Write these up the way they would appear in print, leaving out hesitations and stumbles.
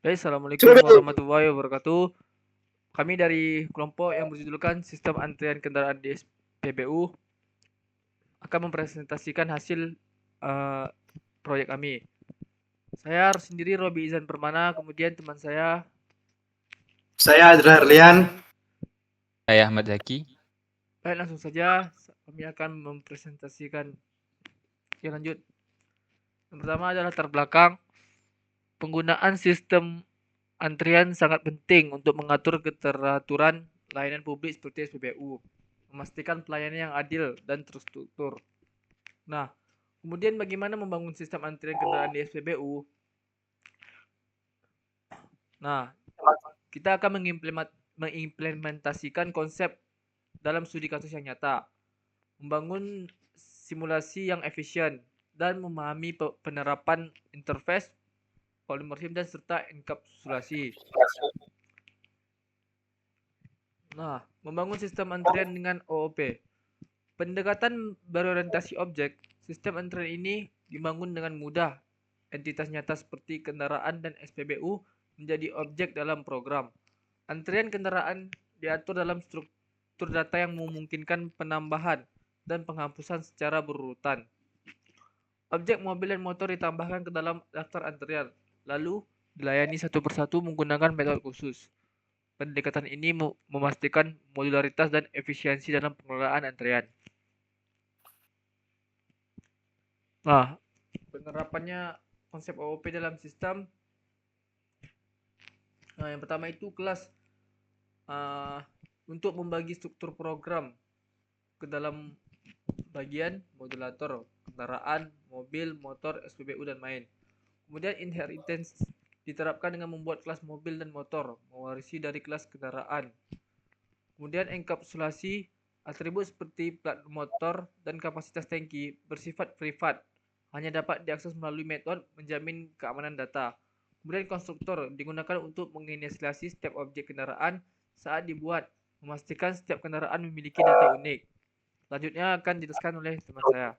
Assalamualaikum warahmatullahi wabarakatuh. Kami dari kelompok yang berjudulkan Sistem Antrian Kendaraan di SPBU akan mempresentasikan hasil uh, proyek kami. Saya sendiri Robi Izan Permana, kemudian teman Saya Adra Herlian. Saya Ahmad Zaki. Baik, langsung saja kami akan mempresentasikan. Oke, lanjut. Yang pertama adalah latar belakang. Penggunaan sistem antrian sangat penting untuk mengatur keteraturan layanan publik seperti SPBU, memastikan pelayanan yang adil dan terstruktur. Nah, kemudian bagaimana membangun sistem antrian kendaraan di SPBU? Nah, kita akan mengimplementasikan konsep dalam studi kasus yang nyata, membangun simulasi yang efisien, dan memahami penerapan interface, polimorfisme, dan serta enkapsulasi. Nah, membangun sistem antrian dengan OOP. Pendekatan berorientasi objek, sistem antrian ini dibangun dengan mudah. Entitas nyata seperti kendaraan dan SPBU menjadi objek dalam program. Antrian kendaraan diatur dalam struktur data yang memungkinkan penambahan dan penghapusan secara berurutan. Objek mobil dan motor ditambahkan ke dalam daftar antrian, lalu dilayani satu persatu menggunakan metode khusus. Pendekatan ini memastikan modularitas dan efisiensi dalam pengelolaan antrian. Nah, penerapannya konsep OOP dalam sistem. Nah, yang pertama itu kelas untuk membagi struktur program ke dalam bagian modulator, kendaraan, mobil, motor, SPBU, dan main. Kemudian inheritance diterapkan dengan membuat kelas mobil dan motor, mewarisi dari kelas kendaraan. Kemudian enkapsulasi atribut seperti plat motor dan kapasitas tangki bersifat privat, hanya dapat diakses melalui metode menjamin keamanan data. Kemudian konstruktor digunakan untuk menginisiasi setiap objek kendaraan saat dibuat, memastikan setiap kendaraan memiliki data unik. Selanjutnya akan dijelaskan oleh teman saya.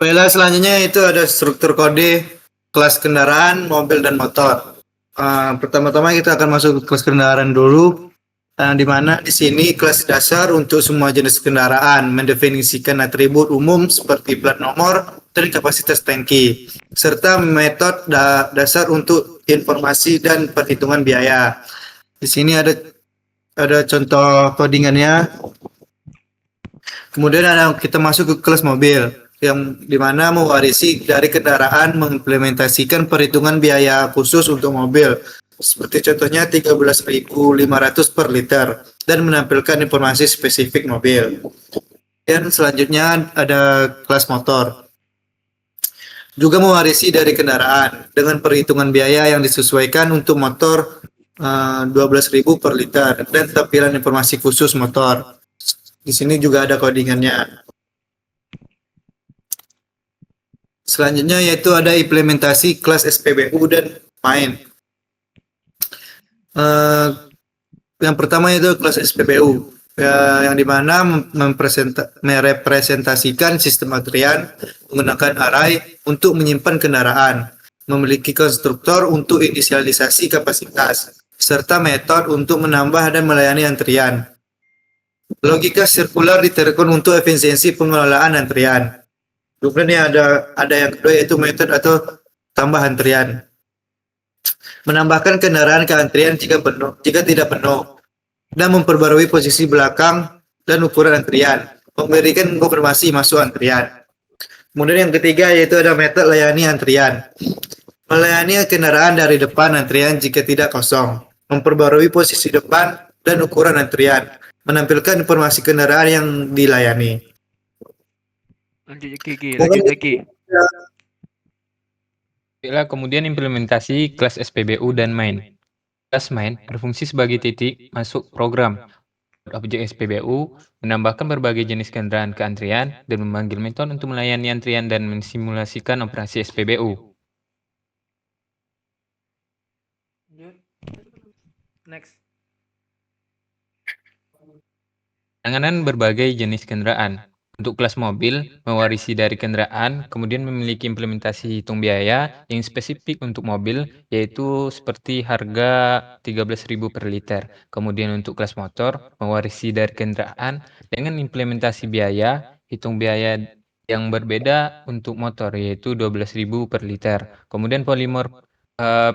Baiklah, selanjutnya itu ada struktur kode kelas kendaraan, mobil, dan motor. Pertama-tama kita akan masuk ke kelas kendaraan dulu, di mana di sini kelas dasar untuk semua jenis kendaraan mendefinisikan atribut umum seperti plat nomor dan kapasitas tangki, serta metode dasar untuk informasi dan perhitungan biaya. Di sini ada contoh codingannya. Kemudian kita masuk ke kelas mobil, yang dimana mewarisi dari kendaraan mengimplementasikan perhitungan biaya khusus untuk mobil, seperti contohnya 13.500 per liter, dan menampilkan informasi spesifik mobil. Dan selanjutnya ada kelas motor, juga mewarisi dari kendaraan dengan perhitungan biaya yang disesuaikan untuk motor 12.000 per liter, dan tampilan informasi khusus motor. Di sini juga ada codingannya. Selanjutnya yaitu ada implementasi kelas SPBU dan main. Yang pertama itu kelas SPBU, yang dimana merepresentasikan sistem antrian menggunakan array untuk menyimpan kendaraan, memiliki konstruktor untuk inisialisasi kapasitas, serta metode untuk menambah dan melayani antrian. Logika sirkular diterapkan untuk efisiensi pengelolaan antrian. Kemudian ada yang kedua yaitu metode atau tambah antrian. Menambahkan kendaraan ke antrian jika tidak penuh, dan memperbarui posisi belakang dan ukuran antrian, memberikan konfirmasi masuk antrian. Kemudian yang ketiga yaitu ada metode layani antrian. Melayani kendaraan dari depan antrian jika tidak kosong, memperbarui posisi depan dan ukuran antrian, menampilkan informasi kendaraan yang dilayani. Lanjut lagi. Kemudian implementasi kelas SPBU dan main. Kelas main berfungsi sebagai titik masuk program. Objek SPBU menambahkan berbagai jenis kendaraan ke antrian dan memanggil metode untuk melayani antrian dan mensimulasikan operasi SPBU. Next. Penanganan berbagai jenis kendaraan. Untuk kelas mobil, mewarisi dari kendaraan, kemudian memiliki implementasi hitung biaya yang spesifik untuk mobil, yaitu seperti harga 13.000 per liter. Kemudian untuk kelas motor, mewarisi dari kendaraan dengan implementasi biaya, hitung biaya yang berbeda untuk motor, yaitu 12.000 per liter. Kemudian polimer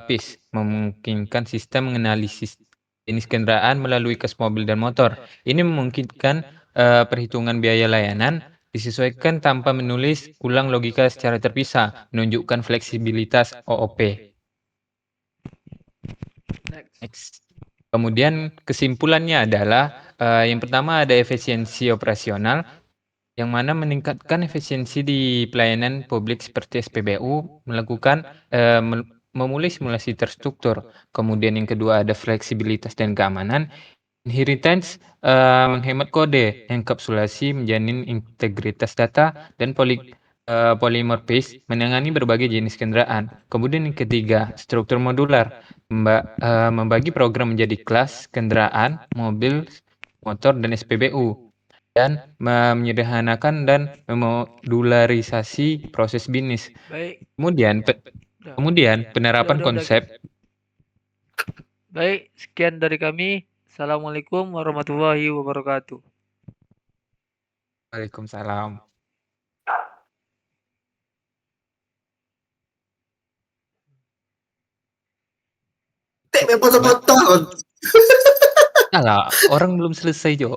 PIS memungkinkan sistem menganalisis jenis kendaraan melalui kelas mobil dan motor. Ini memungkinkan perhitungan biaya layanan disesuaikan tanpa menulis ulang logika secara terpisah, menunjukkan fleksibilitas OOP. Next. Next. Kemudian kesimpulannya adalah yang pertama ada efisiensi operasional, yang mana meningkatkan efisiensi di pelayanan publik seperti SPBU, melakukan memulai simulasi terstruktur. Kemudian yang kedua ada fleksibilitas dan keamanan. Inheritance menghemat kode, enkapsulasi menjamin integritas data, dan polymorphis menangani berbagai jenis kendaraan. Kemudian yang ketiga, struktur modular, membagi program menjadi kelas, kendaraan, mobil, motor, dan SPBU, dan menyederhanakan dan memodularisasi proses bisnis. Baik. Kemudian, Udah. penerapan Udah, konsep. Baik, sekian dari kami. Assalamualaikum warahmatullahi wabarakatuh. Waalaikumsalam. Potong-potong. Alah, orang belum selesai, Jo.